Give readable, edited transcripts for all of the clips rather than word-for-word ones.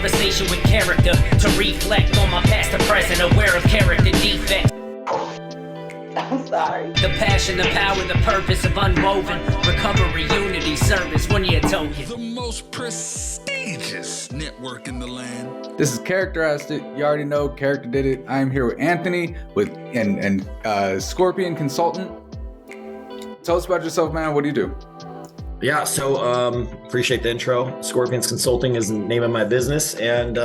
conversation with character to reflect on my past and present, aware of character defects. I'm sorry. The passion, the power, the purpose of unwoven recovery, unity, service, 1 year token. The most prestigious network in the land. This is Characterized It. You already know Character Did It. I'm here with Anthony and Scorpion Consultant. Tell us about yourself, man. What do you do? Yeah, so appreciate the intro. Scorpions Consulting is the name of my business. And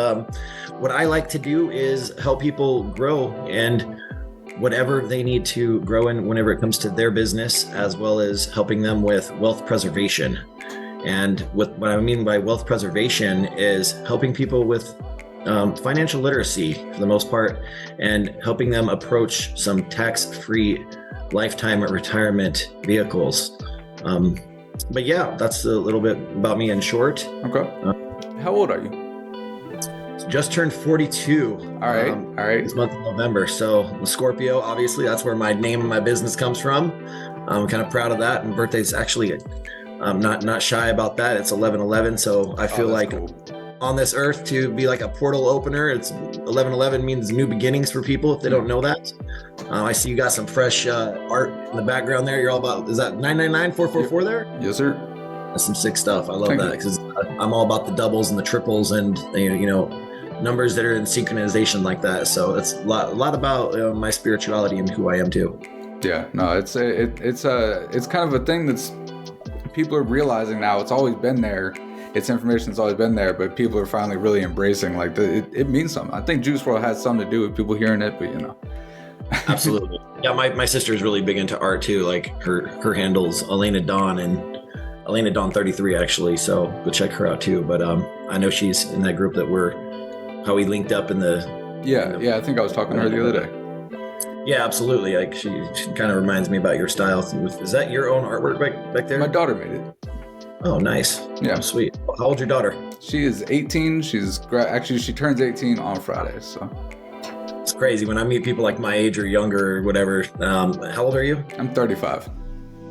what I like to do is help people grow and whatever they need to grow in whenever it comes to their business, as well as helping them with wealth preservation. And what I mean by wealth preservation is helping people with financial literacy for the most part, and helping them approach some tax-free lifetime retirement vehicles. But yeah, that's a little bit about me in short. Okay. How old are you? Just turned 42. All right. This month of November. So the Scorpio, obviously, that's where my name of my business comes from. I'm kind of proud of that. And birthday's actually, I'm not shy about that. It's 11/11. So I feel like cool. On this earth to be like a portal opener. It's 11/11 means new beginnings for people if they don't know that. I see you got some fresh art in the background there. You're all about, is that 999 444 there? Yes, sir. That's some sick stuff. I love Thank that because I'm all about the doubles and the triples and numbers that are in synchronization like that. So it's a lot about my spirituality and who I am too. Yeah, no, it's kind of a thing that's people are realizing now. It's always been there. It's information that's always been there, but people are finally really embracing like it means something. I think Juice WRLD has something to do with people hearing it, but Absolutely. Yeah, my sister is really big into art too. Like her handle's Elena Dawn and Elena Dawn 33 actually. So go check her out too. But I know she's in that group that how we linked up in the. Yeah. I think I was talking to her the other day. Yeah, absolutely. Like she kind of reminds me about your style. Is that your own artwork back there? My daughter made it. Oh, nice. Yeah. Oh, sweet. How old's your daughter? She is 18. She turns 18 on Friday. So it's crazy when I meet people like my age or younger or whatever. How old are you? I'm 35.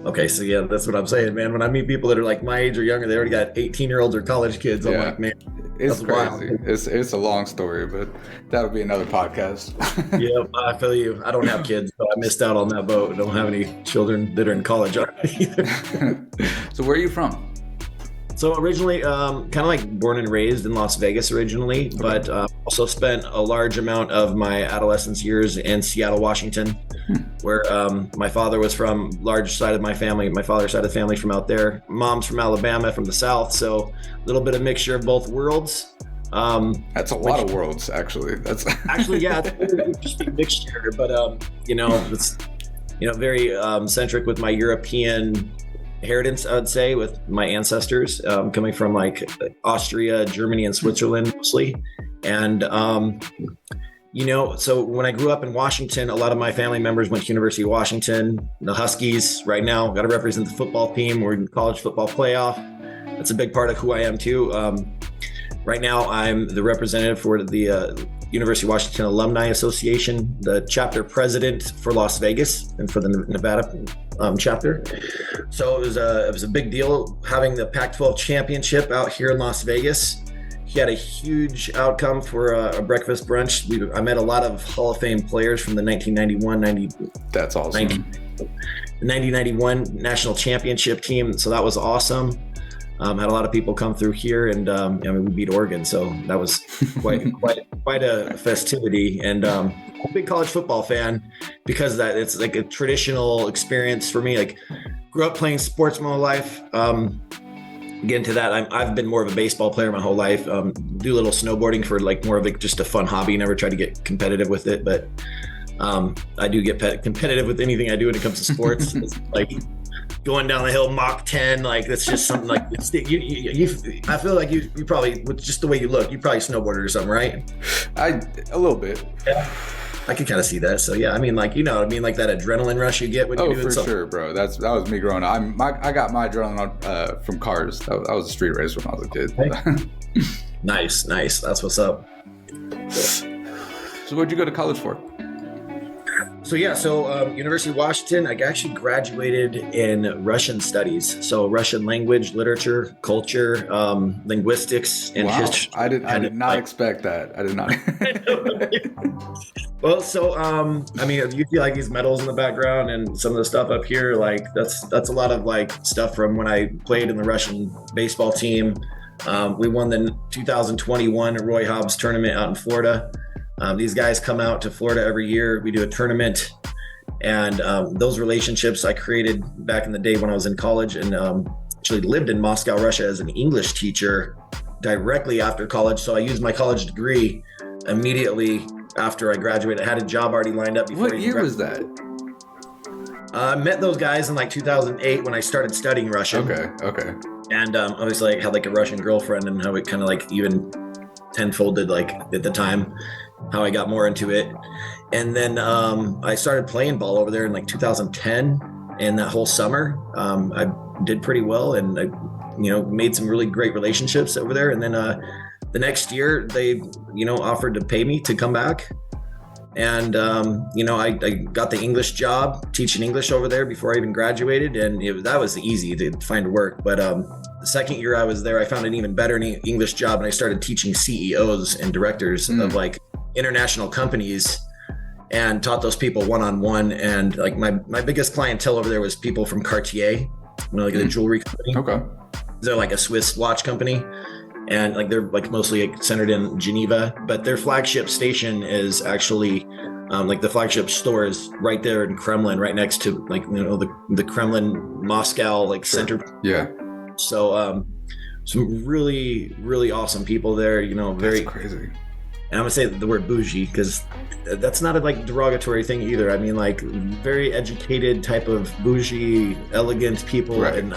Okay, so yeah, that's what I'm saying, man. When I meet people that are like my age or younger, they already got 18-year-olds or college kids. I'm like, man, it's crazy. It's a long story, but that'll be another podcast. Yeah, I feel you. I don't have kids, so I missed out on that boat. I don't have any children that are in college either. So where are you from? So originally, kind of like born and raised in Las Vegas originally, but also spent a large amount of my adolescence years in Seattle, Washington, where my father was from. Large side of my family, my father's side of the family from out there. Mom's from Alabama, from the South, so a little bit of mixture of both worlds. That's a lot of worlds, actually. That's actually, yeah, it's a very interesting mixture, but it's very centric with my European heritage, I would say, with my ancestors coming from like Austria, Germany, and Switzerland mostly. And, so when I grew up in Washington, a lot of my family members went to University of Washington, the Huskies right now, got to represent the football team. We're in the college football playoff. That's a big part of who I am too. Right now, I'm the representative for the University of Washington Alumni Association, the chapter president for Las Vegas and for the Nevada chapter. So it was a big deal having the Pac-12 championship out here in Las Vegas. He had a huge outcome for a breakfast brunch. I met a lot of Hall of Fame players from the 1991. That's awesome. The 1991 national championship team. So that was awesome. Had a lot of people come through here, and we beat Oregon, so that was quite a festivity. And I'm a big college football fan because of that. It's like a traditional experience for me. Like, grew up playing sports my whole life. Get into that. I've been more of a baseball player my whole life. Do a little snowboarding for like more of like just a fun hobby. Never try to get competitive with it, but I do get competitive with anything I do when it comes to sports. It's like going down the hill Mach 10, like that's just something like I feel like you probably, with just the way you look, you probably snowboarded or something, right? A little bit. Yeah, I can kind of see that. So yeah, I mean, like, like that adrenaline rush you get when you're doing something. Sure, bro. That was me growing up. I got my adrenaline from cars. I was a street racer when I was a kid. Nice. That's what's up. So what'd you go to college for? University of Washington, I actually graduated in Russian studies. So Russian language, literature, culture, linguistics, and history. I did not expect that. I did not. Well, so you see like these medals in the background and some of the stuff up here, like that's a lot of like stuff from when I played in the Russian baseball team. We won the 2021 Roy Hobbs tournament out in Florida. These guys come out to Florida every year. We do a tournament, and those relationships I created back in the day when I was in college, and actually lived in Moscow, Russia as an English teacher directly after college. So I used my college degree immediately after I graduated. I had a job already lined up before. What year was that? I met those guys in like 2008 when I started studying Russian. Okay. And obviously I had like a Russian girlfriend, and how it kind of like even tenfolded like at the time how I got more into it. And then I started playing ball over there in like 2010, and that whole summer I did pretty well, and I made some really great relationships over there. And then the next year they offered to pay me to come back, and I got the English job teaching English over there before I even graduated, and that was easy to find work. But the second year I was there, I found an even better English job, and I started teaching CEOs and directors of like international companies, and taught those people one-on-one. And like my biggest clientele over there was people from Cartier, like the jewelry company. Okay. They're like a Swiss watch company, and like they're like mostly centered in Geneva, but their flagship station is actually like the flagship store is right there in Kremlin, right next to like the Kremlin Moscow like center. Yeah. So some really, really awesome people there, very That's crazy. And I'm gonna say the word bougie because that's not a like derogatory thing either. I mean, like very educated type of bougie, elegant people. Right. And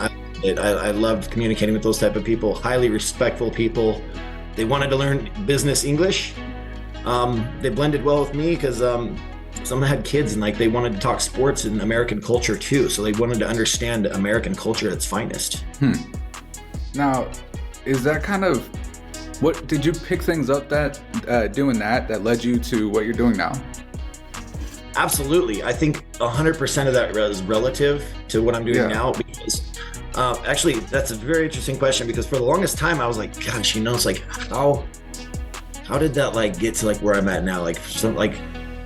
I loved communicating with those type of people, highly respectful people. They wanted to learn business English. They blended well with me because some of them had kids, and like they wanted to talk sports and American culture too. So they wanted to understand American culture at its finest. Now, is that kind of what did you pick things up that doing that led you to what you're doing now? Absolutely. I think 100% of that is relative to what I'm doing now, because actually that's a very interesting question, because for the longest time I was like, gosh, it's like how did that like get to like where I'm at now? Like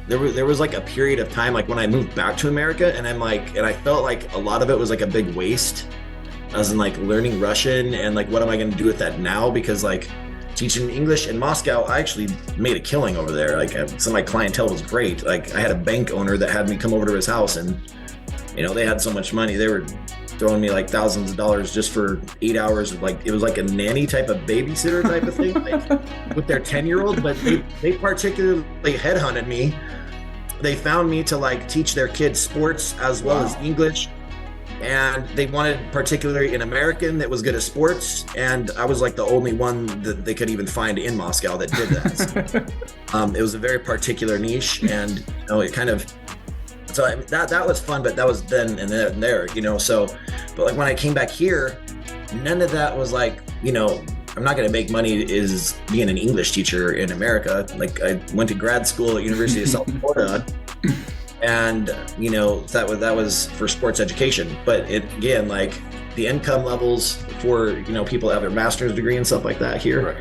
there was like a period of time like when I moved back to America, and I felt like a lot of it was like a big waste, as in like learning Russian, and like what am I going to do with that now? Because like teaching English in Moscow, I actually made a killing over there. Like some of my clientele was great. Like I had a bank owner that had me come over to his house, and they had so much money. They were throwing me like thousands of dollars just for 8 hours of like, it was like a nanny type of babysitter type of thing, like with their 10-year-old. But they particularly headhunted me. They found me to like teach their kids sports as well as English. And they wanted particularly an American that was good at sports. And I was like the only one that they could even find in Moscow that did that. So, it was a very particular niche, and it kind of, so that was fun, but that was then and there, so, but like when I came back here, none of that was like, I'm not going to make money is being an English teacher in America. Like I went to grad school at University of South Florida. And, that was for sports education. But again, like the income levels for, people that have their master's degree and stuff like that here, right,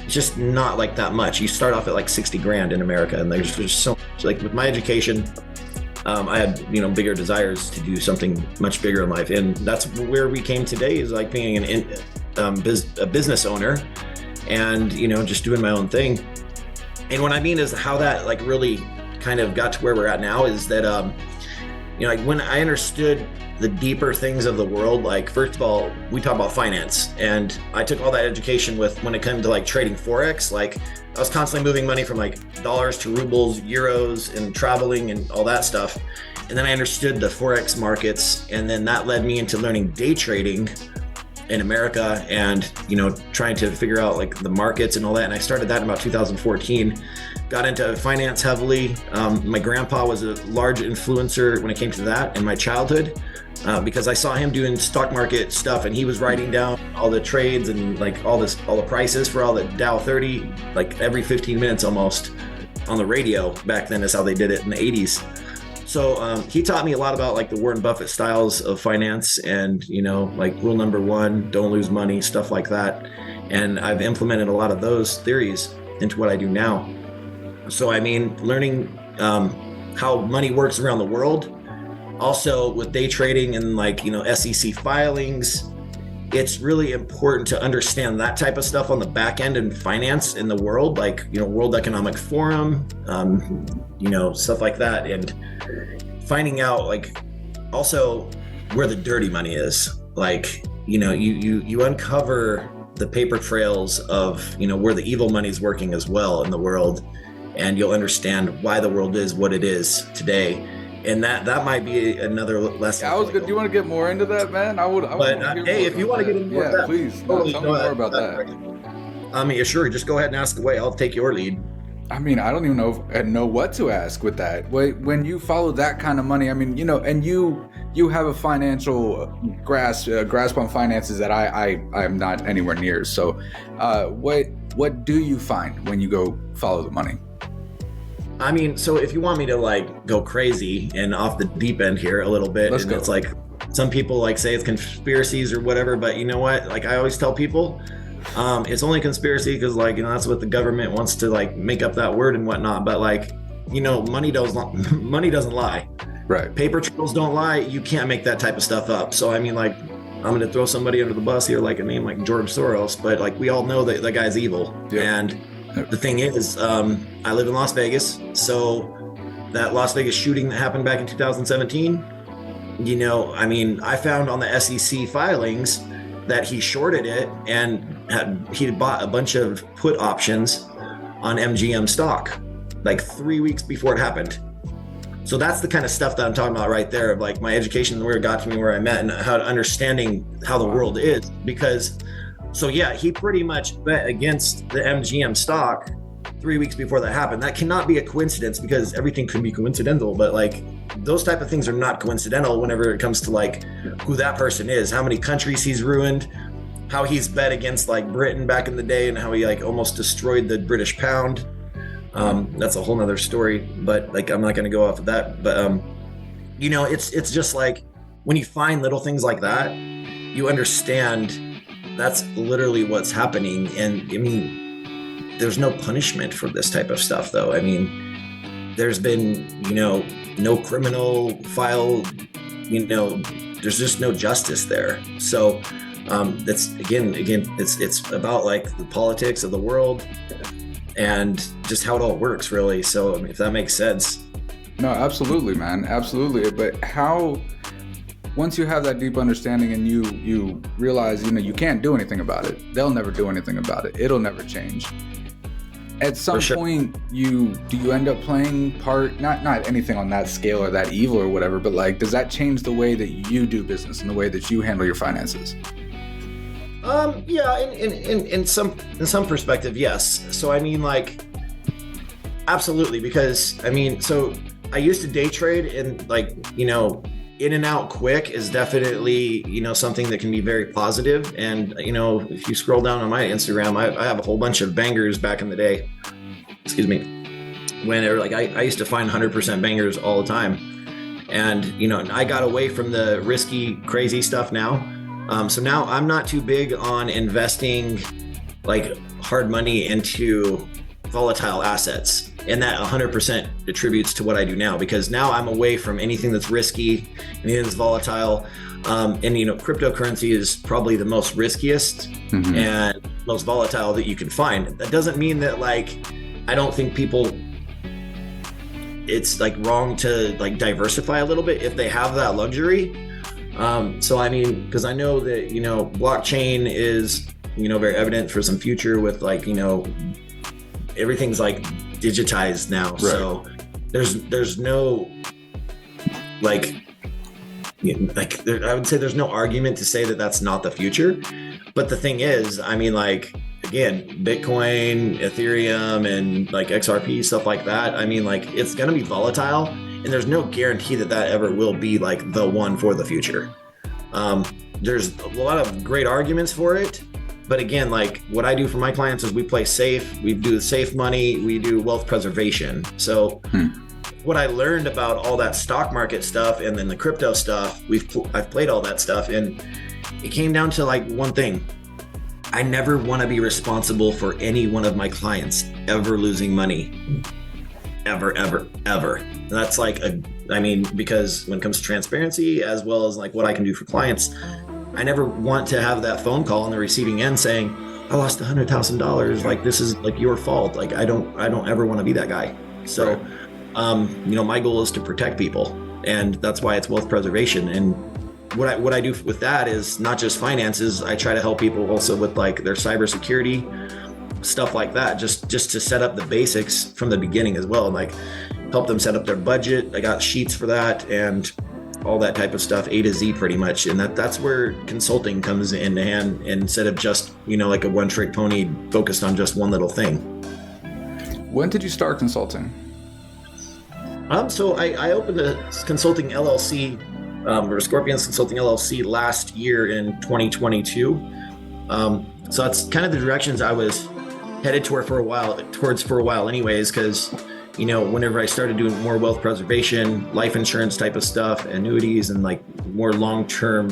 it's just not like that much. You start off at like 60 grand in America, and there's so much, like with my education, I had, bigger desires to do something much bigger in life. And that's where we came today, is like being a business owner and, just doing my own thing. And what I mean is how that like really kind of got to where we're at now is that, like when I understood the deeper things of the world, like first of all, we talk about finance, and I took all that education when it came to like trading Forex. Like I was constantly moving money from like dollars to rubles, euros, and traveling and all that stuff. And then I understood the Forex markets, and then that led me into learning day trading in America, and trying to figure out like the markets and all that. And I started that in about 2014. Got into finance heavily. My grandpa was a large influencer when it came to that in my childhood, because I saw him doing stock market stuff, and he was writing down all the trades and like all the prices for all the Dow 30, like every 15 minutes almost on the radio. Back then is how they did it in the 80s. So he taught me a lot about like the Warren Buffett styles of finance and, like rule number 1, don't lose money, stuff like that. And I've implemented a lot of those theories into what I do now. So, learning how money works around the world, also with day trading and like, SEC filings, it's really important to understand that type of stuff on the back end in finance in the world, like, World Economic Forum, stuff like that. And finding out like also where the dirty money is, like, you uncover the paper trails of, where the evil money is working as well in the world. And you'll understand why the world is what it is today. And that might be another lesson. Yeah, I was good. Do you want to get more into that, man? Hey, if you want to get into more of that, please. Totally, tell me more about that. Sure. Just go ahead and ask away. I'll take your lead. I don't even know what to ask with that. When you follow that kind of money, and you have a financial grasp on finances that I'm not anywhere near. So, what do you find when you go follow the money? So if you want me to like go crazy and off the deep end here a little bit, Let's go. It's like some people like say it's conspiracies or whatever, but you know what? Like I always tell people, it's only conspiracy because like, that's what the government wants to like make up that word and whatnot. But like, money doesn't lie. Right. Paper trails don't lie. You can't make that type of stuff up. So like, I'm going to throw somebody under the bus here, like a name like George Soros, but like we all know that that guy's evil. Yeah. And the thing is, I live in Las Vegas. So that Las Vegas shooting that happened back in 2017, I found on the SEC filings that he shorted it and he bought a bunch of put options on MGM stock like 3 weeks before it happened. So that's the kind of stuff that I'm talking about right there, of like my education and where it got to me where I'm at and how understanding how the world is. Because so yeah, he pretty much bet against the MGM stock 3 weeks before that happened. That cannot be a coincidence because everything could be coincidental, but like those type of things are not coincidental whenever it comes to like who that person is, how many countries he's ruined, how he's bet against like Britain back in the day and how he like almost destroyed the British pound. That's a whole nother story, but like I'm not going to go off of that. But it's just like when you find little things like that, you understand that's literally what's happening. And there's no punishment for this type of stuff though. There's been, no criminal file, there's just no justice there. So that's again, it's about like the politics of the world and just how it all works really. So if that makes sense. No, absolutely, man. Absolutely. But how, once you have that deep understanding and you realize, you can't do anything about it. They'll never do anything about it. It'll never change. At some point, do you end up playing part, not anything on that scale or that evil or whatever, but like, does that change the way that you do business and the way that you handle your finances? Yeah, in some perspective, yes. So absolutely, because so I used to day trade and like, in and out quick is definitely, something that can be very positive. And, if you scroll down on my Instagram, I have a whole bunch of bangers back in the day. Excuse me. When I used to find 100% bangers all the time. And, I got away from the risky, crazy stuff now. So now I'm not too big on investing like hard money into volatile assets. And that 100% attributes to what I do now, because now I'm away from anything that's risky, anything that's volatile. And cryptocurrency is probably the most riskiest and most volatile that you can find. That doesn't mean that like, I don't think it's like wrong to like diversify a little bit if they have that luxury. Because I know that, blockchain is, very evident for some future with like, everything's like digitized now. Right. So there's no I would say there's no argument to say that that's not the future. But the thing is, again, Bitcoin, Ethereum, and like XRP, stuff like that. It's going to be volatile, and there's no guarantee that ever will be like the one for the future. There's a lot of great arguments for it. But again, like what I do for my clients is we play safe, we do safe money, we do wealth preservation. So what I learned about all that stock market stuff and then the crypto stuff, I've played all that stuff, and it came down to like one thing. I never want to be responsible for any one of my clients ever losing money. Ever. And that's like because when it comes to transparency, as well as like what I can do for clients, I never want to have that phone call on the receiving end saying, I lost $100,000. Like, this is like your fault. Like, I don't ever want to be that guy. So, my goal is to protect people, and that's why it's wealth preservation. And what I do with that is not just finances. I try to help people also with like their cybersecurity, stuff like that, just to set up the basics from the beginning as well, and like help them set up their budget. I got sheets for that and all that type of stuff, A to Z pretty much. And that's where consulting comes in hand, instead of just, like a one trick pony focused on just one little thing. When did you start consulting? So I opened a consulting LLC, or Scorpions Consulting LLC last year in 2022. So that's kind of the directions I was headed towards for a while anyways, because whenever I started doing more wealth preservation, life insurance type of stuff, annuities, and like more long-term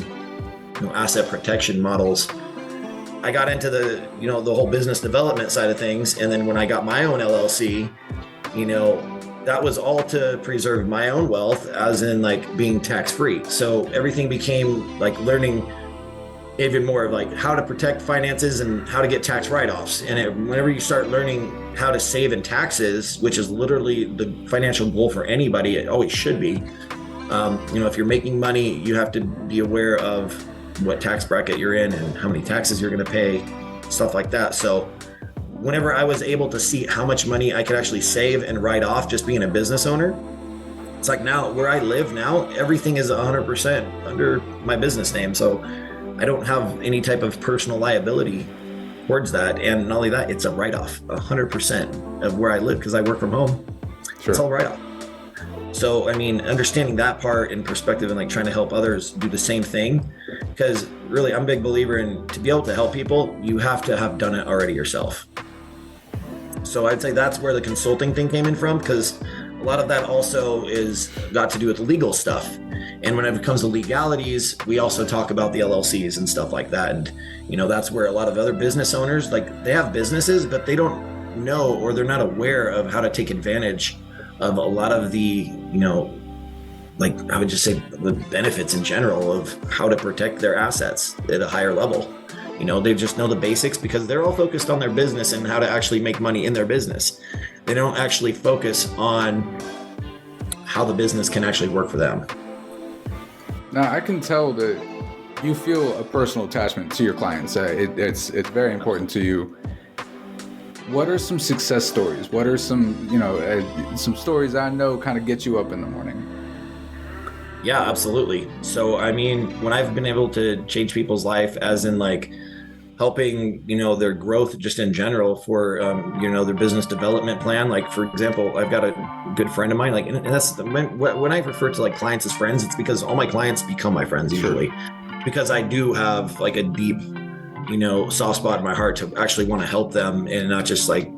asset protection models, I got into the the whole business development side of things. And then when I got my own LLC, that was all to preserve my own wealth, as in like being tax-free. So everything became like learning even more of like how to protect finances and how to get tax write-offs. And whenever you start learning how to save in taxes, which is literally the financial goal for anybody, it always should be. If you're making money, you have to be aware of what tax bracket you're in and how many taxes you're going to pay, stuff like that. So whenever I was able to see how much money I could actually save and write off just being a business owner, it's like now where I live now, everything is 100% under my business name. So I don't have any type of personal liability towards that. And not only that, it's a write-off, 100% of where I live, because I work from home. Sure. It's all write-off. So, understanding that part in perspective and like trying to help others do the same thing, because really I'm a big believer in, to be able to help people, you have to have done it already yourself. So I'd say that's where the consulting thing came in from, because a lot of that also got to do with legal stuff. And when it comes to legalities, we also talk about the LLCs and stuff like that. And, that's where a lot of other business owners, like they have businesses, but they don't know, or they're not aware of how to take advantage of a lot of the, like I would just say the benefits in general of how to protect their assets at a higher level. They just know the basics because they're all focused on their business and how to actually make money in their business. They don't actually focus on how the business can actually work for them. Now, I can tell that you feel a personal attachment to your clients. It's very important to you. What are some success stories? What are some, some stories I know kind of get you up in the morning? Yeah, absolutely. So, when I've been able to change people's life, as in like helping, their growth just in general for, their business development plan. Like, for example, I've got a good friend of mine, like, and that's when I refer to like clients as friends, it's because all my clients become my friends usually, because I do have like a deep, soft spot in my heart to actually want to help them, and not just like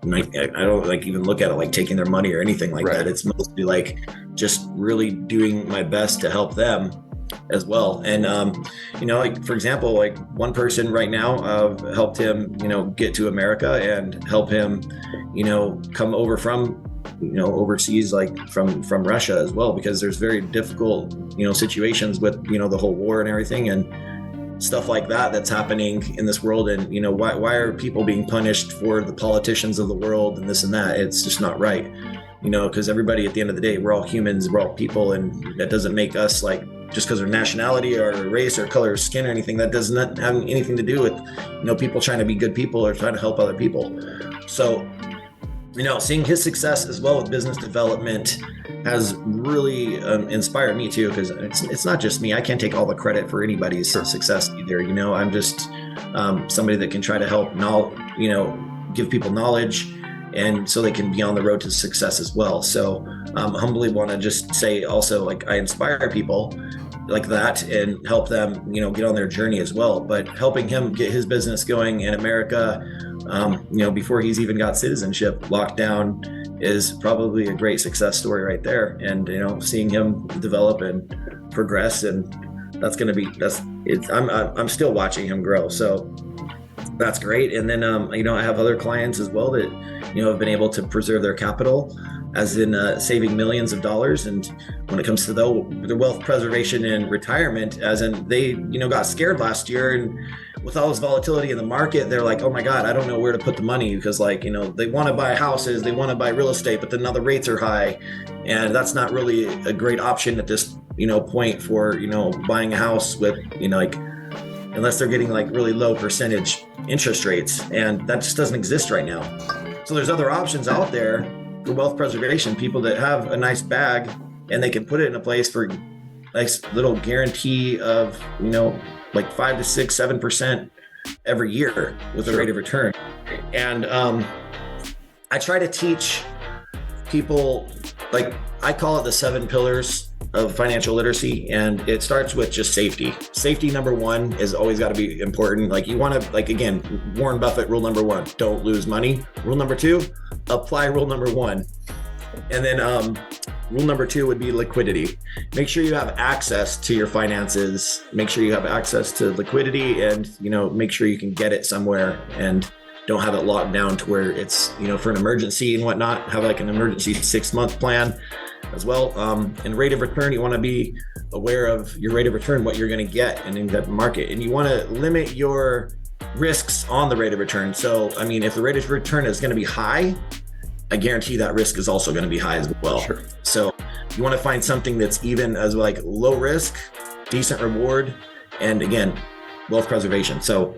I don't like even look at it like taking their money or anything like that. It's mostly like just really doing my best to help them as well. And, like, for example, like one person right now, I've helped him, get to America and help him, come over from, overseas, like from Russia as well, because there's very difficult, situations with, the whole war and everything and stuff like that's happening in this world. And, why are people being punished for the politicians of the world and this and that? It's just not right, because everybody at the end of the day, we're all humans, we're all people. And that doesn't make us like, just because of nationality or race or color of skin or anything, that does not have anything to do with, people trying to be good people or trying to help other people. So, seeing his success as well with business development has really inspired me too, because it's not just me. I can't take all the credit for anybody's success either. I'm just somebody that can try to help give people knowledge, and so they can be on the road to success as well. So humbly want to just say also, like, I inspire people like that and help them, get on their journey as well. But helping him get his business going in America, before he's even got citizenship locked down is probably a great success story right there. And, seeing him develop and progress, and I'm still watching him grow. So that's great. And then, I have other clients as well that, have been able to preserve their capital, as in saving millions of dollars. And when it comes to the wealth preservation and retirement, as in they, got scared last year, and with all this volatility in the market, they're like, oh my God, I don't know where to put the money, because they want to buy houses, they want to buy real estate, but then now the rates are high. And that's not really a great option at this, point for, buying a house with, unless they're getting really low percentage interest rates. And that just doesn't exist right now. So there's other options out there for wealth preservation, people that have a nice bag and they can put it in a place for nice little guarantee of, 5 to 6, 7% every year with a rate of return. And I try to teach people, I call it the 7 pillars of financial literacy, and it starts with just safety. Safety, number one, is always got to be important. You want to, again, Warren Buffett, rule number 1, don't lose money. Rule number 2, apply rule number 1. And then rule number 2 would be liquidity. Make sure you have access to your finances. Make sure you have access to liquidity, and, make sure you can get it somewhere, and don't have it locked down to where it's, for an emergency and whatnot. Have an emergency 6-month plan as well. And rate of return, you want to be aware of your rate of return, what you're going to get in that market. And you want to limit your risks on the rate of return. So, if the rate of return is going to be high, I guarantee that risk is also going to be high as well. Sure. So you want to find something that's even as low risk, decent reward, and again, wealth preservation. So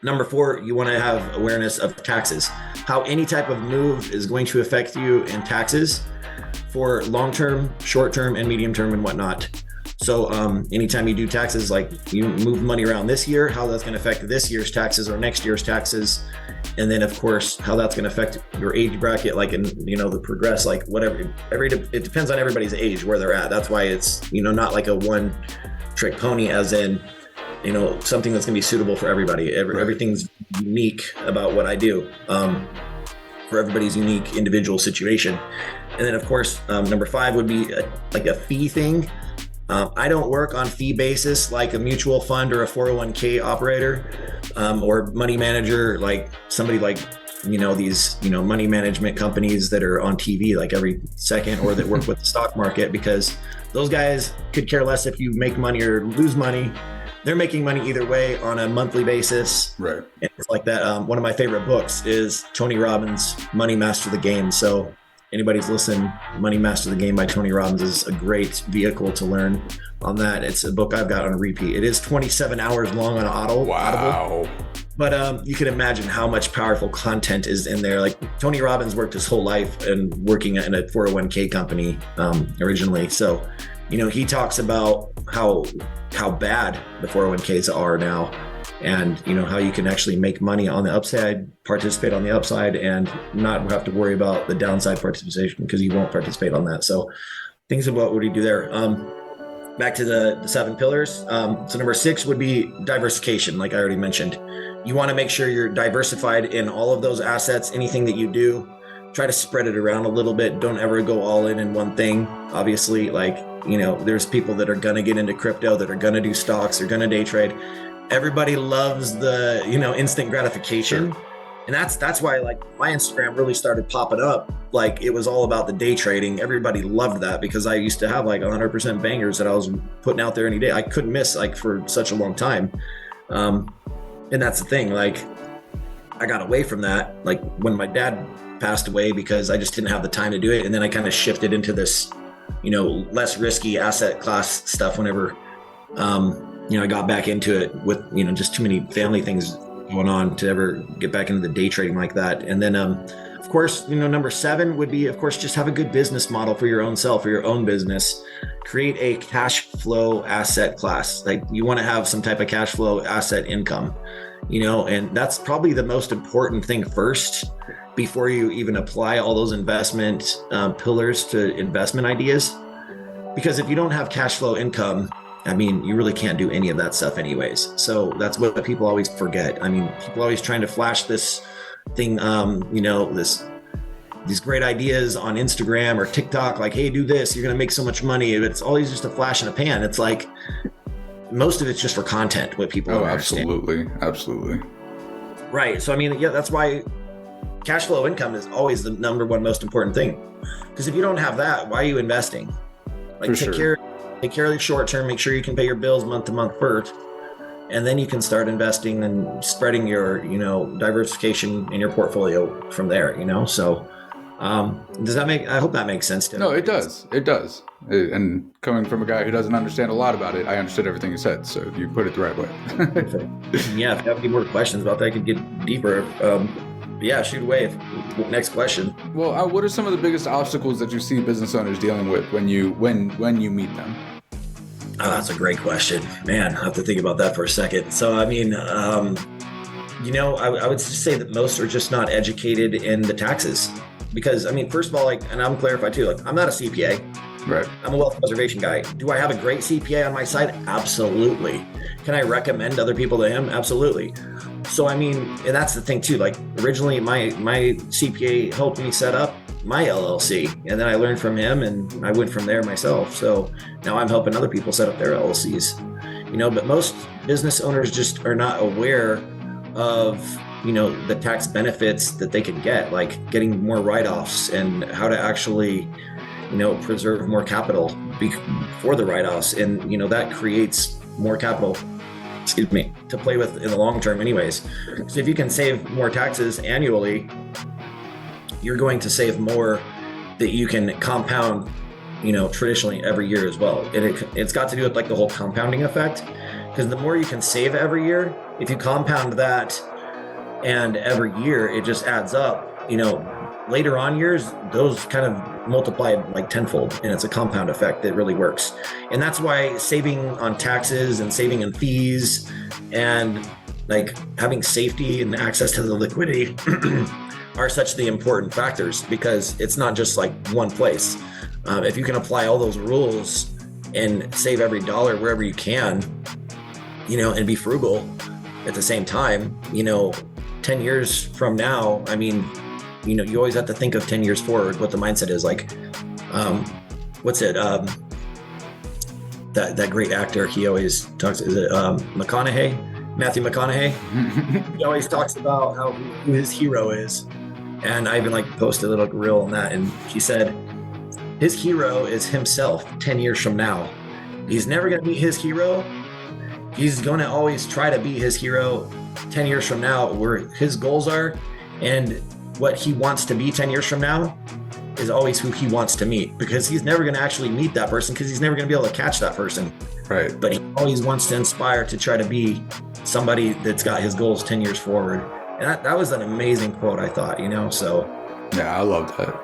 number 4, you want to have awareness of taxes, how any type of move is going to affect you in taxes for long-term, short-term, and medium-term and whatnot. So anytime you do taxes, you move money around this year, how that's going to affect this year's taxes or next year's taxes. And then, of course, how that's going to affect your age bracket, the progress, whatever. It depends on everybody's age, where they're at. That's why it's, not a one-trick pony, as in, something that's going to be suitable for everybody. Everything's unique about what I do, for everybody's unique individual situation. And then, of course, number 5 would be a fee thing. I don't work on fee basis like a mutual fund or a 401k operator, or money manager, somebody these, money management companies that are on TV every second, or that work with the stock market, because those guys could care less if you make money or lose money. They're making money either way on a monthly basis. Right. And it's like that. One of my favorite books is Tony Robbins' Money Master the Game. So anybody's listening, Money Master the Game by Tony Robbins is a great vehicle to learn on that. It's a book I've got on repeat. It is 27 hours long on Audible. Wow. But you can imagine how much powerful content is in there. Tony Robbins worked his whole life and working in a 401k company originally. So, he talks about how bad the 401ks are now, and how you can actually make money on the upside, participate on the upside, and not have to worry about the downside participation, because you won't participate on that. So things about what do you do there. Back to the 7 pillars. So number 6 would be diversification. Like I already mentioned, you want to make sure you're diversified in all of those assets. Anything that you do, try to spread it around a little bit. Don't ever go all in one thing. Obviously, there's people that are going to get into crypto, that are going to do stocks, they're going to day trade. Everybody loves the, instant gratification. Sure. And that's why my Instagram really started popping up. It was all about the day trading. Everybody loved that, because I used to have 100% bangers that I was putting out there any day. I couldn't miss for such a long time. And that's the thing, I got away from that, when my dad passed away, because I just didn't have the time to do it. And then I kind of shifted into this, less risky asset class stuff whenever, I got back into it with, just too many family things going on to ever get back into the day trading like that. And then, of course, number 7 would be, of course, just have a good business model for your own self, for your own business. Create a cash flow asset class. You want to have some type of cash flow asset income, and that's probably the most important thing first, before you even apply all those investment pillars to investment ideas. Because if you don't have cash flow income, you really can't do any of that stuff anyways. So that's what people always forget. People always trying to flash this thing, these great ideas on Instagram or TikTok, like, hey, do this, you're going to make so much money. It's always just a flash in a pan. It's like, most of it's just for content, what people don't understand. Absolutely. Right. So, I mean, yeah, that's why cash flow income is always the number one most important thing. Because if you don't have that, why are you investing? Like, take care of the short term, make sure you can pay your bills month to month first. And then you can start investing and spreading your, diversification in your portfolio from there, So I hope that makes sense to No, it does. It does. And coming from a guy who doesn't understand a lot about it, I understood everything you said. So you put it the right way. Yeah, if you have any more questions about that, I could get deeper. Yeah, shoot away. Next question. Well, what are some of the biggest obstacles that you see business owners dealing with when you meet them? Oh, that's a great question, man. I have to think about that for a second. So, I mean, I would just say that most are just not educated in the taxes. Because, I mean, first of all, and I'm clarified too, I'm not a CPA. Right. I'm a wealth preservation guy. Do I have a great CPA on my side? Absolutely. Can I recommend other people to him? Absolutely. So, I mean, and that's the thing too, originally my CPA helped me set up my LLC, and then I learned from him and I went from there myself. So now I'm helping other people set up their LLCs, but most business owners just are not aware of, the tax benefits that they can get, like getting more write-offs and how to actually, preserve more capital for the write-offs. And, that creates more capital, to play with in the long term anyways. So if you can save more taxes annually, you're going to save more that you can compound, traditionally every year as well. And it's got to do with the whole compounding effect, because the more you can save every year, if you compound that and every year, it just adds up, later on years, those kind of multiply tenfold, and it's a compound effect that really works. And that's why saving on taxes and saving on fees and having safety and access to the liquidity are such the important factors, because it's not just one place. If you can apply all those rules and save every dollar wherever you can, and be frugal at the same time, 10 years from now, I mean, you always have to think of 10 years forward, what the mindset is what's it? That great actor, he always talks, is it Matthew McConaughey? He always talks about who his hero is. And I even posted a little reel on that. And he said, his hero is himself 10 years from now. He's never going to meet his hero. He's going to always try to be his hero 10 years from now, where his goals are, and what he wants to be 10 years from now is always who he wants to meet, because he's never going to actually meet that person, because he's never going to be able to catch that person. Right. But he always wants to inspire to try to be somebody that's got his goals 10 years forward. And that was an amazing quote, I thought, so. Yeah, I love that.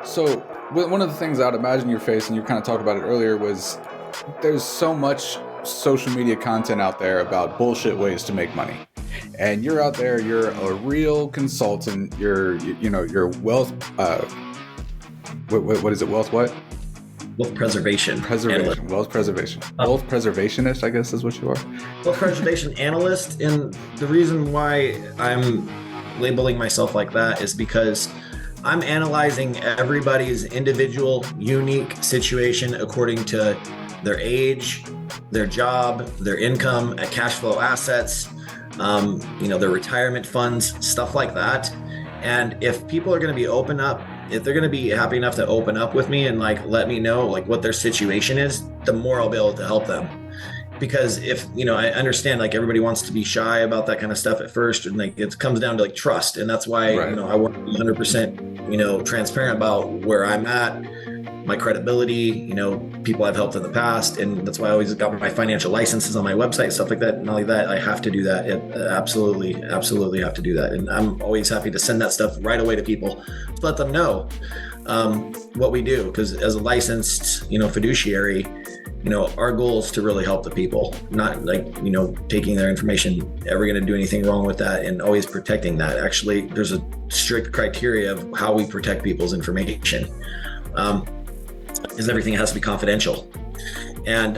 So one of the things I'd imagine your face, and you kind of talked about it earlier, was there's so much social media content out there about bullshit ways to make money. And you're out there, you're a real consultant, you're wealth, what is it? Wealth what? Wealth preservation. Wealth preservation. Wealth preservationist, I guess is what you are. Wealth preservation analyst. And the reason why I'm labeling myself like that is because I'm analyzing everybody's individual, unique situation according to their age, their job, their income, cash flow assets, their retirement funds, stuff like that. And if people are going to be if they're going to be happy enough to open up with me and let me know what their situation is, the more I'll be able to help them. Because if, I understand everybody wants to be shy about that kind of stuff at first, and it comes down to trust. And that's why, right. I want to be 100%, transparent about where I'm at, my credibility, people I've helped in the past. And that's why I always got my financial licenses on my website, stuff like that. Not only that, I have to do that. Absolutely have to do that. And I'm always happy to send that stuff right away to people to let them know what we do. Because as a licensed, fiduciary, our goal is to really help the people, not taking their information, ever going to do anything wrong with that, and always protecting that. Actually, there's a strict criteria of how we protect people's information. Because everything has to be confidential. And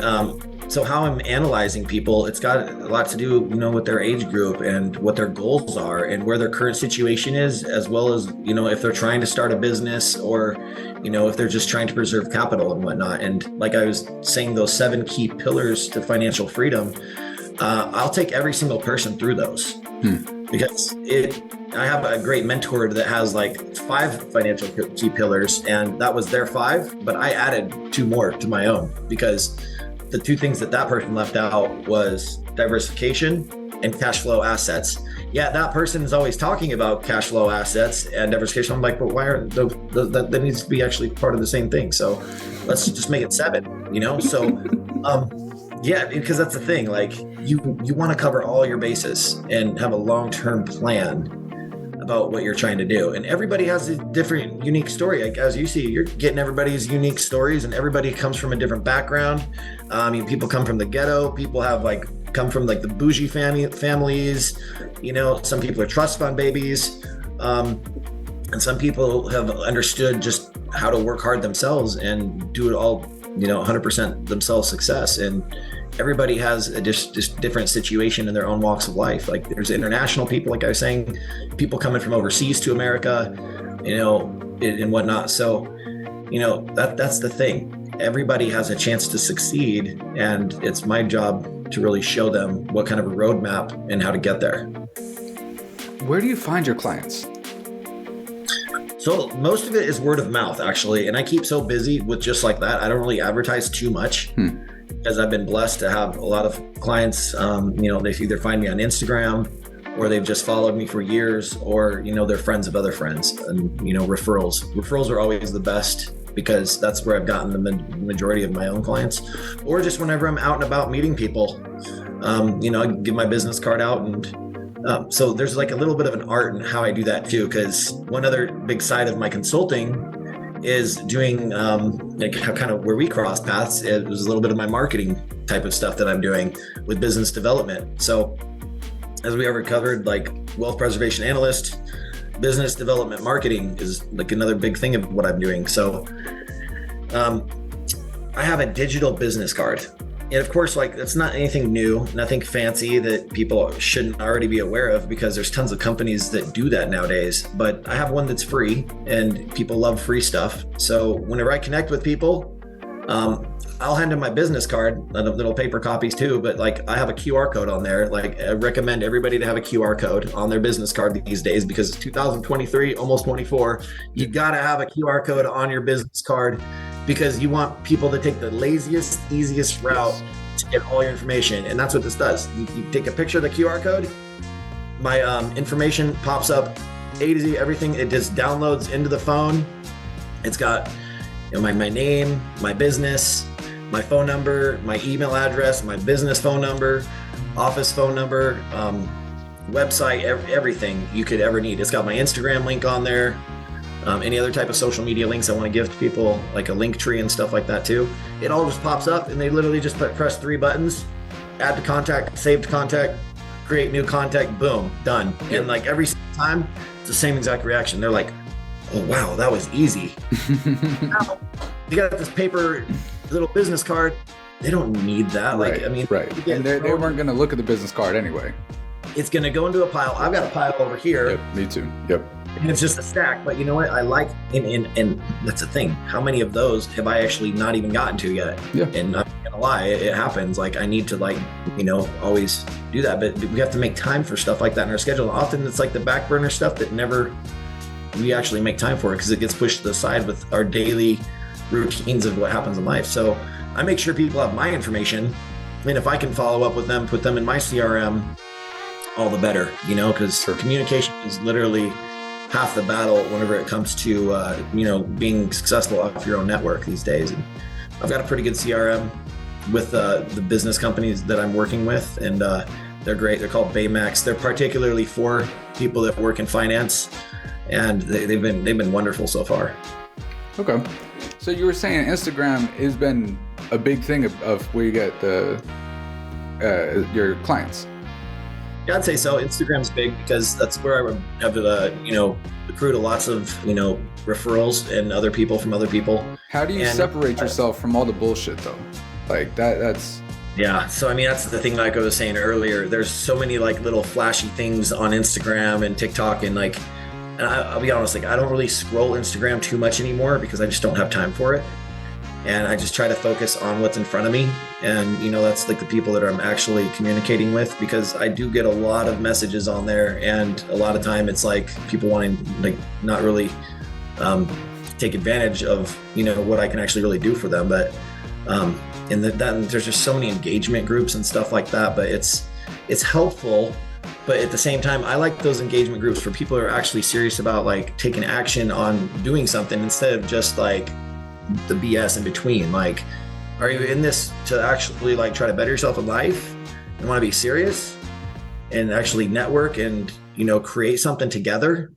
So how I'm analyzing people, it's got a lot to do, with their age group and what their goals are and where their current situation is, as well as, if they're trying to start a business or, if they're just trying to preserve capital and whatnot. And like I was saying, those 7 key pillars to financial freedom, I'll take every single person through those because I have a great mentor that has like 5 financial key pillars, and that was their 5, but I added 2 more to my own because the 2 things that person left out was diversification and cash flow assets. Yeah, that person is always talking about cash flow assets and diversification. I'm like, but why aren't that needs to be actually part of the same thing? So let's just make it 7, So, yeah, because that's the thing. Like you want to cover all your bases and have a long-term plan about what you're trying to do. And everybody has a different, unique story. Like, as you see, you're getting everybody's unique stories, and everybody comes from a different background. People come from the ghetto. People have come from the bougie families. Some people are trust fund babies. And some people have understood just how to work hard themselves and do it all, 100% themselves success. And everybody has a just different situation in their own walks of life. Like there's international people, like I was saying, people coming from overseas to America, and whatnot. So, that's the thing. Everybody has a chance to succeed, and it's my job to really show them what kind of a roadmap and how to get there. Where do you find your clients? So most of it is word of mouth, actually. And I keep so busy with just like that. I don't really advertise too much. Because I've been blessed to have a lot of clients, they either find me on Instagram or they've just followed me for years, or, they're friends of other friends, and, referrals. Referrals are always the best because that's where I've gotten the majority of my own clients, or just whenever I'm out and about meeting people, I give my business card out. And so there's like a little bit of an art in how I do that too, because one other big side of my consulting is doing how kind of where we cross paths. It was a little bit of my marketing type of stuff that I'm doing with business development. So as we ever covered, like wealth preservation analyst, business development marketing is like another big thing of what I'm doing. So I have a digital business card. And of course, that's not anything new, nothing fancy that people shouldn't already be aware of, because there's tons of companies that do that nowadays. But I have one that's free, and people love free stuff. So whenever I connect with people, I'll hand them my business card, little paper copies too, but I have a QR code on there. I recommend everybody to have a QR code on their business card these days, because it's 2023, almost 24. You gotta have a QR code on your business card, because you want people to take the laziest, easiest route to get all your information. And that's what this does. You take a picture of the QR code, my information pops up, A to Z, everything. It just downloads into the phone. It's got my name, my business, my phone number, my email address, my business phone number, office phone number, website, everything you could ever need. It's got my Instagram link on there. Any other type of social media links I want to give to people, like a link tree and stuff like that too. It all just pops up, and they literally just press 3 buttons: add to contact, save to contact, create new contact, boom, done. And every time, it's the same exact reaction. They're like, oh wow, that was easy. Now, you got this paper little business card. They don't need that. Right. And they weren't going to look at the business card anyway. It's going to go into a pile. I've got a pile over here. Yep, me too. Yep. And it's just a stack. But you know what? I like, and that's the thing. How many of those have I actually not even gotten to yet? Yeah. And I'm not going to lie, it happens. I need to always do that. But we have to make time for stuff like that in our schedule. Often it's the back burner stuff that never we actually make time for it, because it gets pushed to the side with our daily routines of what happens in life. So I make sure people have my information. And if I can follow up with them, put them in my CRM, all the better, because communication is literally half the battle whenever it comes to, being successful off your own network these days. And I've got a pretty good CRM with the business companies that I'm working with, and they're great. They're called Baymax. They're particularly for people that work in finance, and they've been wonderful so far. Okay. So you were saying Instagram has been a big thing of where you get your clients. Yeah, I'd say so. Instagram's big because that's where I have accrued lots of, referrals and other people from other people. How do you separate yourself from all the bullshit though? That's Yeah. So, I mean, that's the thing, like I was saying earlier, there's so many like little flashy things on Instagram and TikTok and like, and I'll be honest, like I don't really scroll Instagram too much anymore because I just don't have time for it. And I just try to focus on what's in front of me. And, that's like the people that I'm actually communicating with, because I do get a lot of messages on there. And a lot of time it's like people wanting like not really take advantage of, what I can actually really do for them. But, and that there's just so many engagement groups and stuff like that, but it's helpful. But at the same time, I like those engagement groups for people who are actually serious about like taking action on doing something instead of just like the BS in between. Like, are you in this to actually like try to better yourself in life and want to be serious and actually network and, create something together,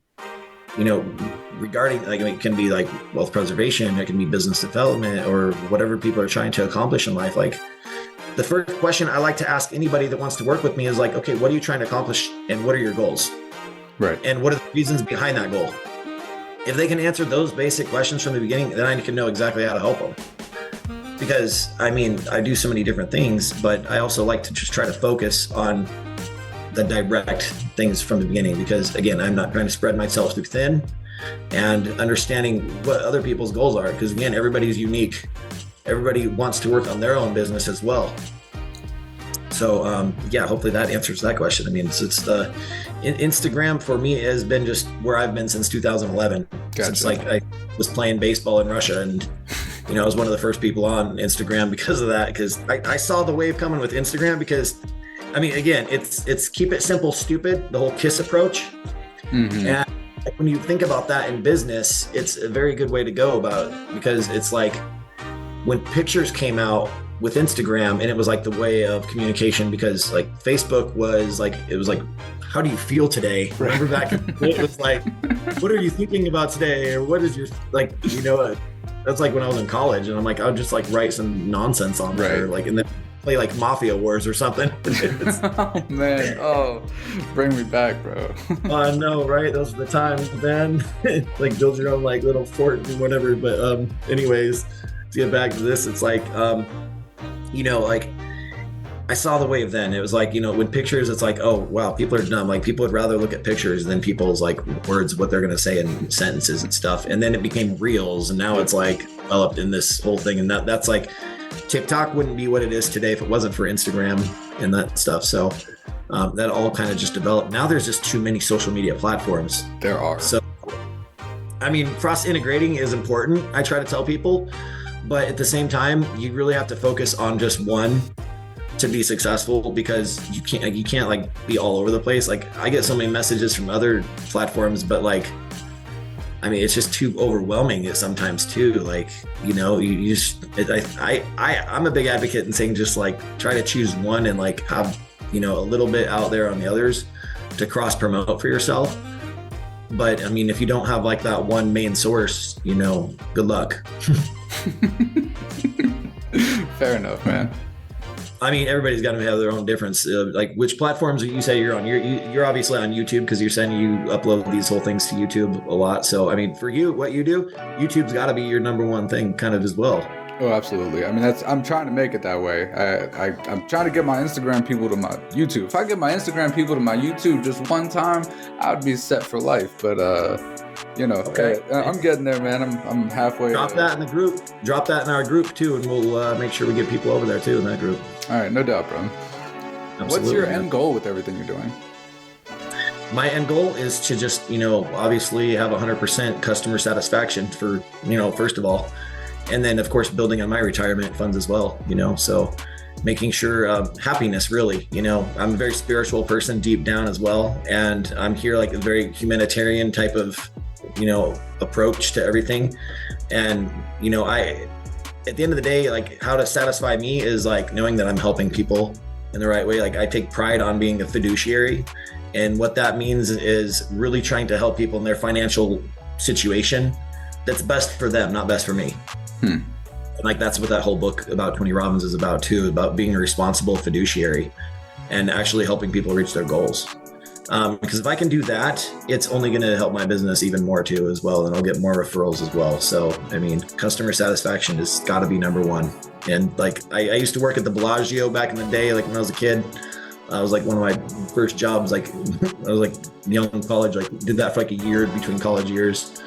regarding like, it can be like wealth preservation, it can be business development or whatever people are trying to accomplish in life. Like the first question I like to ask anybody that wants to work with me is like, okay, what are you trying to accomplish and what are your goals? Right. And what are the reasons behind that goal? If they can answer those basic questions from the beginning, then I can know exactly how to help them. Because I mean, I do so many different things, but I also like to just try to focus on the direct things from the beginning, because again, I'm not trying to spread myself too thin, and understanding what other people's goals are. Because again, everybody's unique. Everybody wants to work on their own business as well. So yeah, hopefully that answers that question. I mean, it's Instagram for me has been just where I've been since 2011. Gotcha. Since like I was playing baseball in Russia, and I was one of the first people on Instagram because of that. Because I saw the wave coming with Instagram. Because I mean, again, it's keep it simple, stupid, the whole KISS approach. Mm-hmm. And when you think about that in business, it's a very good way to go about it, because it's like when pictures came out with Instagram, and it was like the way of communication, because like Facebook was like, it was like, how do you feel today? Remember back it was like, what are you thinking about today? Or what is your, like, that's like when I was in college, and I'm like, I would just like write some nonsense on there, like, and then play like Mafia Wars or something. Oh man, bring me back, bro. I know, right? Those are the times, man. Like build your own like little fort and whatever. But anyways, to get back to this, it's like like I saw the wave then. It was like, when pictures, it's like, oh wow, people are dumb. Like people would rather look at pictures than people's like words, what they're gonna say in sentences and stuff. And then it became reels, and now it's like developed in this whole thing. And that's like, TikTok wouldn't be what it is today if it wasn't for Instagram and that stuff. So that all kind of just developed. Now there's just too many social media platforms. There are. So, I mean, cross integrating is important, I try to tell people, but at the same time, you really have to focus on just one to be successful, because you can't like be all over the place. Like I get so many messages from other platforms, but like, I mean, it's just too overwhelming sometimes too. Like, you just, I'm a big advocate in saying just like try to choose one and like have, a little bit out there on the others to cross promote for yourself. But I mean, if you don't have like that one main source, good luck. Fair enough, man. I mean, everybody's got to have their own difference. Like, which platforms do you say you're on? You're obviously on YouTube, because you're saying you upload these whole things to YouTube a lot. So, I mean, for you, what you do, YouTube's got to be your number one thing, kind of as well. Oh, absolutely. I mean, I'm trying to make it that way. I'm trying to get my Instagram people to my YouTube. If I get my Instagram people to my YouTube just one time, I'd be set for life. But okay. I'm getting there, man. I'm halfway. Drop that in the group. Drop that in our group too, and we'll make sure we get people over there too in that group. All right, no doubt, bro. Absolutely, what's your end goal with everything you're doing? My end goal is to just, obviously have 100% customer satisfaction for, first of all, and then of course building on my retirement funds as well, so making sure happiness, really. I'm a very spiritual person deep down as well, and I'm here like a very humanitarian type of approach to everything. And at the end of the day, like how to satisfy me is like knowing that I'm helping people in the right way. Like I take pride on being a fiduciary, and what that means is really trying to help people in their financial situation that's best for them, not best for me. And like that's what that whole book about Tony Robbins is about too, about being a responsible fiduciary and actually helping people reach their goals. Because if I can do that, it's only going to help my business even more too, as well. And I'll get more referrals as well. So, I mean, customer satisfaction has got to be number one. And like, I used to work at the Bellagio back in the day, like when I was a kid. I was like one of my first jobs, like I was like young in college, like did that for like a year between college years.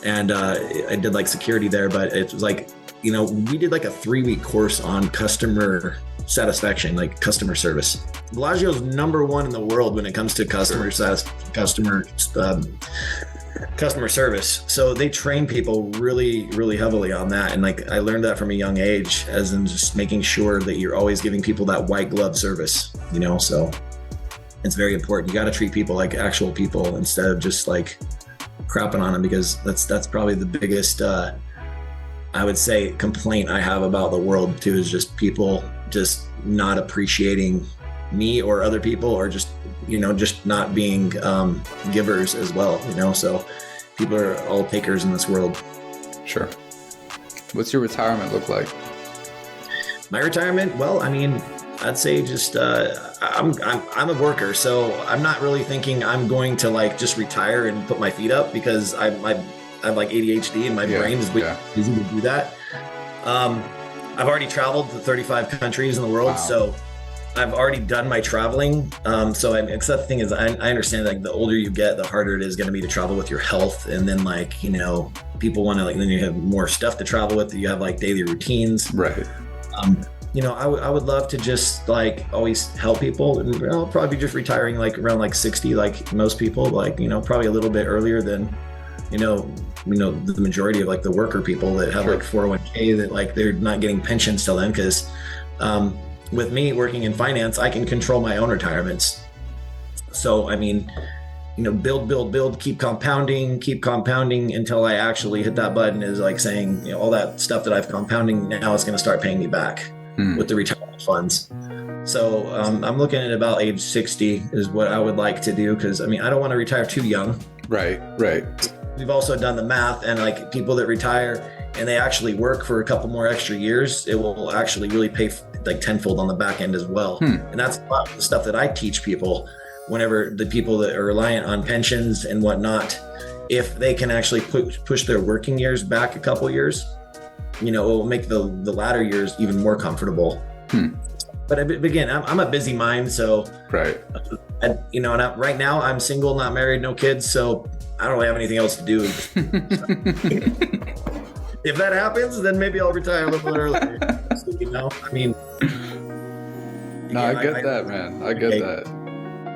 And I did like security there, but it was like, you know, we did like a 3-week course on customer satisfaction, like customer service. Bellagio's number one in the world when it comes to customer service. So they train people really, really heavily on that. And like, I learned that from a young age, as in just making sure that you're always giving people that white glove service, you know? So it's very important. You got to treat people like actual people instead of just like crapping on them, because that's probably the biggest, I would say, complaint I have about the world too, is just people just not appreciating me or other people, or just, you know, just not being givers as well, you know? So people are all takers in this world. Sure. What's your retirement look like? My retirement? Well, I mean, I'd say just, I'm a worker, so I'm not really thinking I'm going to like just retire and put my feet up, because I have like ADHD and my brain is easy to do that. I've already traveled to 35 countries in the world. Wow. So I've already done my traveling. Except the thing is, I understand like the older you get, the harder it is going to be to travel with your health. And then like, you know, people want to like, then you have more stuff to travel with. You have like daily routines. Right. You know, I would love to just like always help people, and I'll probably be just retiring like around like 60, like most people, like, you know, probably a little bit earlier than, you know, the majority of like the worker people that have like 401k, that like they're not getting pensions till then. Because with me working in finance, I can control my own retirements. So, I mean, you know, build, keep compounding until I actually hit that button, is like saying, you know, all that stuff that I've compounding now is going to start paying me back with the retirement funds. So I'm looking at about age 60 is what I would like to do. Because I mean, I don't want to retire too young. Right. We've also done the math, and like people that retire and they actually work for a couple more extra years, it will actually really pay like tenfold on the back end as well. And that's a lot of the stuff that I teach people. Whenever the people that are reliant on pensions and whatnot, if they can actually push their working years back a couple years, you know, it will make the latter years even more comfortable. But again, I'm a busy mind, so right. You know, and right now I'm single, not married, no kids, so I don't really have anything else to do. If that happens, then maybe I'll retire a little bit earlier. So, you know, I mean, no, I get that, man. I get that.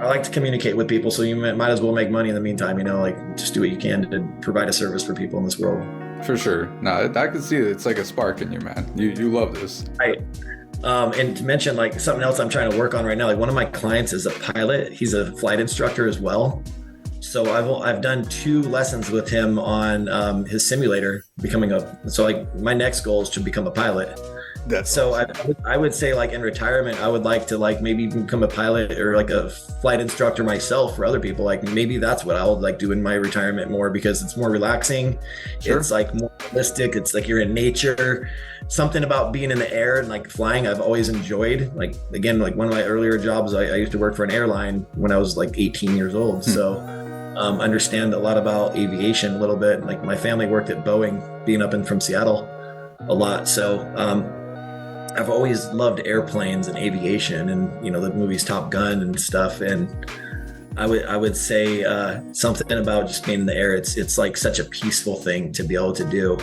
I like to communicate with people, so you might as well make money in the meantime, you know, like just do what you can to provide a service for people in this world. For sure. No, I can see it. It's like a spark in you, man. You love this. Right. And to mention like something else I'm trying to work on right now, like one of my clients is a pilot. He's a flight instructor as well. So I've done 2 lessons with him on his simulator, so like my next goal is to become a pilot. That's so awesome. I would say like in retirement, I would like to like maybe become a pilot or like a flight instructor myself for other people. Like maybe that's what I would like do in my retirement more, because it's more relaxing. Sure. It's like more realistic. It's like you're in nature. Something about being in the air and like flying, I've always enjoyed. Like, again, like one of my earlier jobs, I used to work for an airline when I was like 18 years old. So understand a lot about aviation a little bit. Like my family worked at Boeing, being up from Seattle a lot. So I've always loved airplanes and aviation, and you know, the movies Top Gun and stuff. And I would say something about just being in the air. It's like such a peaceful thing to be able to do.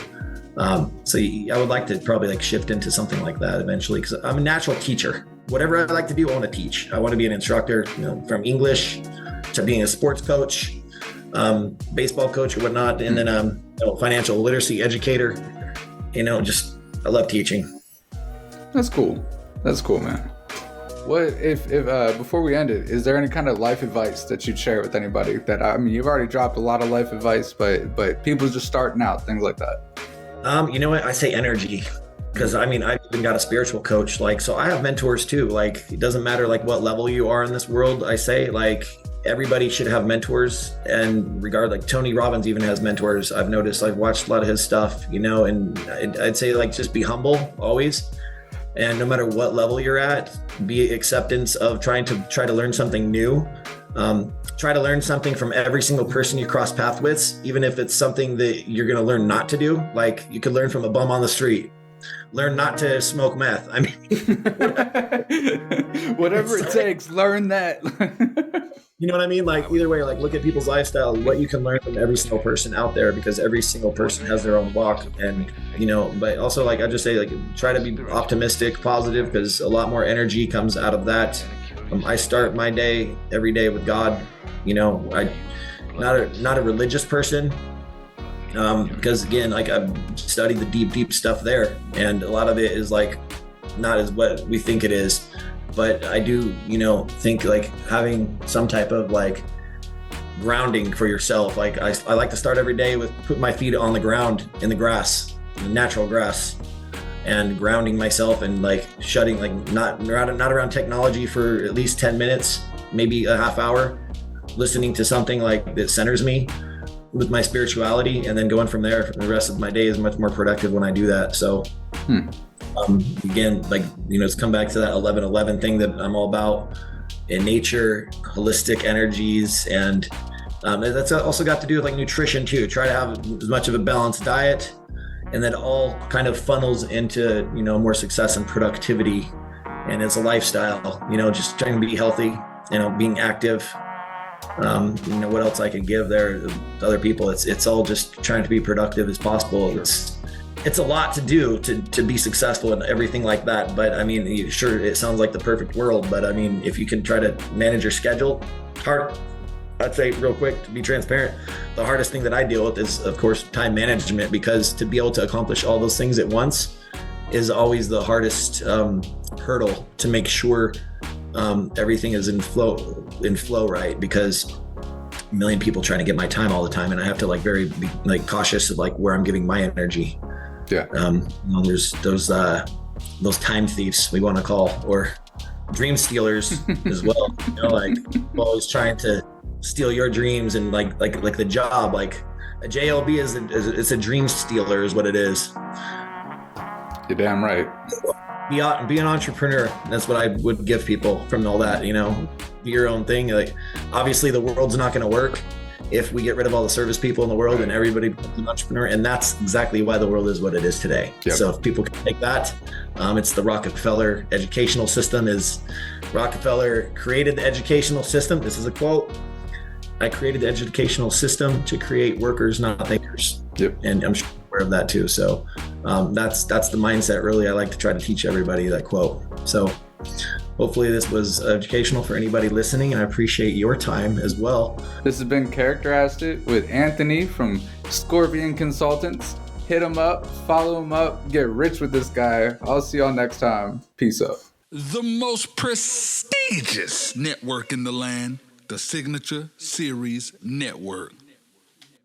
So I would like to probably like shift into something like that eventually, because I'm a natural teacher. Whatever I like to do, I want to teach. I want to be an instructor, you know, from English to being a sports coach, baseball coach or whatnot, and then financial literacy educator. You know, just I love teaching. That's cool. That's cool, man. What if before we end it, is there any kind of life advice that you'd share with anybody? That, I mean, you've already dropped a lot of life advice, but people just starting out, things like that. You know what? I say energy, because I mean, I've even got a spiritual coach. Like, so I have mentors too. Like, it doesn't matter like what level you are in this world. I say like everybody should have mentors, and like Tony Robbins even has mentors. I've noticed, I've watched a lot of his stuff, you know, and I'd say like just be humble always. And no matter what level you're at, be acceptance of trying to learn something new. Try to learn something from every single person you cross paths with, even if it's something that you're going to learn not to do. Like you could learn from a bum on the street. Learn not to smoke meth. I mean, whatever it takes, learn that. you know what I mean? Like either way, like look at people's lifestyle, what you can learn from every single person out there, because every single person has their own walk. And, but also like I just say, like, try to be optimistic, positive, because a lot more energy comes out of that. I start my day every day with God. I not a religious person. Because again, like I've studied the deep stuff there, and a lot of it is like not as what we think it is, but I do, think like having some type of like grounding for yourself. Like I like to start every day with putting my feet on the ground in the grass, the natural grass, and grounding myself and like shutting, like not around technology for at least 10 minutes, maybe a half hour, listening to something like that centers me with my spirituality, and then going from there. For the rest of my day is much more productive when I do that. So again, like, it's come back to that 11-11 thing that I'm all about in nature, holistic energies. And that's also got to do with like nutrition too. Try to have as much of a balanced diet, and that all kind of funnels into, more success and productivity. And it's a lifestyle, just trying to be healthy, being active. What else I could give there to other people? It's all just trying to be productive as possible. It's a lot to do to be successful and everything like that. But I mean, sure, it sounds like the perfect world, but I mean, if you can try to manage your schedule, I'd say real quick, to be transparent, the hardest thing that I deal with is, of course, time management, because to be able to accomplish all those things at once is always the hardest hurdle to make sure everything is in flow, right? Because a million people trying to get my time all the time, and I have to be cautious of like where I'm giving my energy. Yeah. There's those time thieves we want to call, or dream stealers as well. Like always trying to steal your dreams, and like the job, like a JLB it's a dream stealer is what it is. You're damn right. Be an entrepreneur. That's what I would give people from all that, be your own thing. Like, obviously the world's not going to work if we get rid of all the service people in the world and everybody becomes an entrepreneur. And that's exactly why the world is what it is today. Yep. So if people can take that, it's the Rockefeller educational system. Rockefeller created the educational system. This is a quote. I created the educational system to create workers, not thinkers. Yep. And I'm sure you're aware of that too. So that's the mindset, really. I like to try to teach everybody that quote. So hopefully this was educational for anybody listening, and I appreciate your time as well. This has been Characterized It with Anthony from Scorpion Consultants. Hit him up, follow him up, get rich with this guy. I'll see y'all next time. Peace out. The most prestigious network in the land, the Signature Series Network.